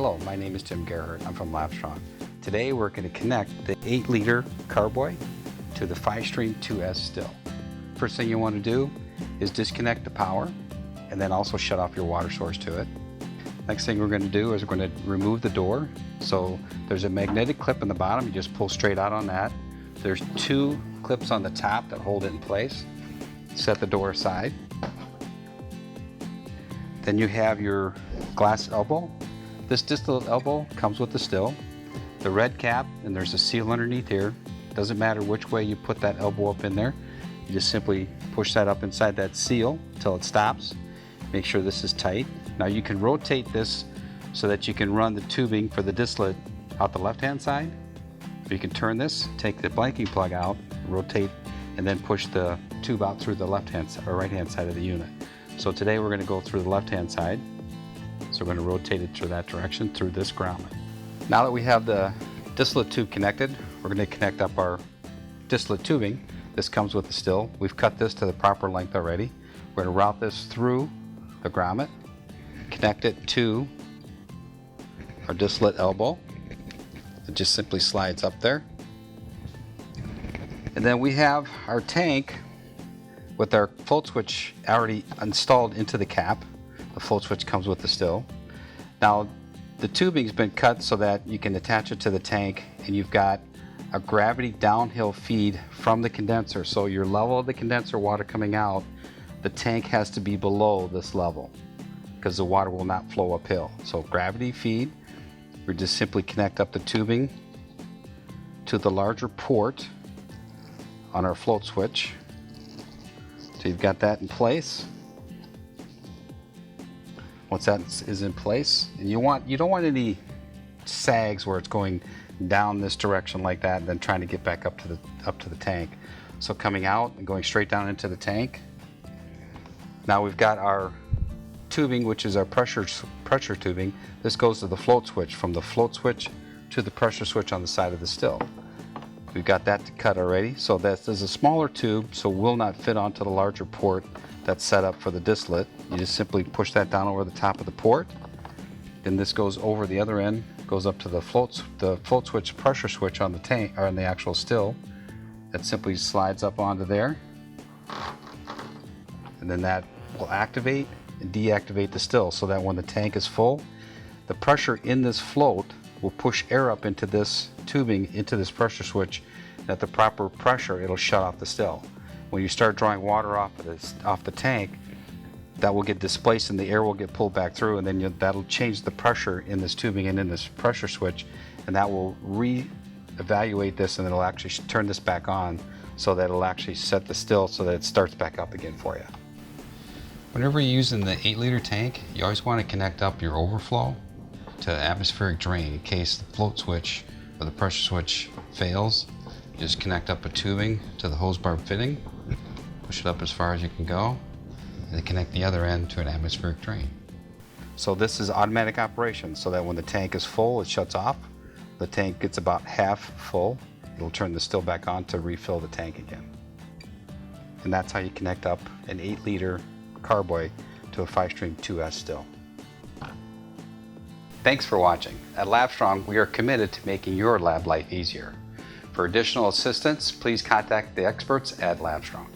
Hello, my name is Tim Gerhardt. I'm from LabStrong. Today we're going to connect the 8-liter Carboy to the Fi-Streem 2S Still. First thing you want to do is disconnect the power and then also shut off your water source to it. Next thing we're going to do is we're going to remove the door. So there's a magnetic clip in the bottom. You just pull straight out on that. There's 2 clips on the top that hold it in place. Set the door aside. Then you have your glass elbow. This distillate elbow comes with the still. The red cap, and there's a seal underneath here. Doesn't matter which way you put that elbow up in there. You just simply push that up inside that seal until it stops. Make sure this is tight. Now you can rotate this so that you can run the tubing for the distillate out the left-hand side. Or you can turn this, take the blanking plug out, rotate, and then push the tube out through the left-hand or right-hand side of the unit. So today we're going to go through the left-hand side. So we're going to rotate it to that direction through this grommet. Now that we have the distillate tube connected, we're going to connect up our distillate tubing. This comes with the still. We've cut this to the proper length already. We're going to route this through the grommet, connect it to our distillate elbow. It just simply slides up there. And then we have our tank with our float switch already installed into the cap. The float switch comes with the still. Now the tubing's been cut so that you can attach it to the tank, and you've got a gravity downhill feed from the condenser. So your level of the condenser water coming out, the tank has to be below this level because the water will not flow uphill. So gravity feed, we just simply connect up the tubing to the larger port on our float switch. So you've got that in place. Once that is in place, and you don't want any sags where it's going down this direction like that and then trying to get back up to the tank. So coming out and going straight down into the tank. Now we've got our tubing, which is our pressure tubing. This goes to the float switch, from the float switch to the pressure switch on the side of the still. We've got that cut already. So this is a smaller tube, so will not fit onto the larger port that's set up for the distillate. You just simply push that down over the top of the port. Then this goes over the other end, goes up to the float switch pressure switch on the tank, or on the actual still. That simply slides up onto there. And then that will activate and deactivate the still, so that when the tank is full, the pressure in this float will push air up into this tubing, into this pressure switch, and at the proper pressure it'll shut off the still. When you start drawing water off the tank, that will get displaced and the air will get pulled back through, and then that'll change the pressure in this tubing and in this pressure switch, and that will re-evaluate this, and it'll actually turn this back on so that it'll actually set the still so that it starts back up again for you. Whenever you're using the 8-liter tank, you always want to connect up your overflow to the atmospheric drain in case the float switch or the pressure switch fails. You just connect up a tubing to the hose bar fitting, push it up as far as you can go, and then connect the other end to an atmospheric drain. So this is automatic operation, so that when the tank is full, it shuts off. The tank gets about half full, it'll turn the still back on to refill the tank again. And that's how you connect up an 8-liter Carboy to a Fi-Streem 2S still. Thanks for watching. At LabStrong, we are committed to making your lab life easier. For additional assistance, please contact the experts at LabStrong.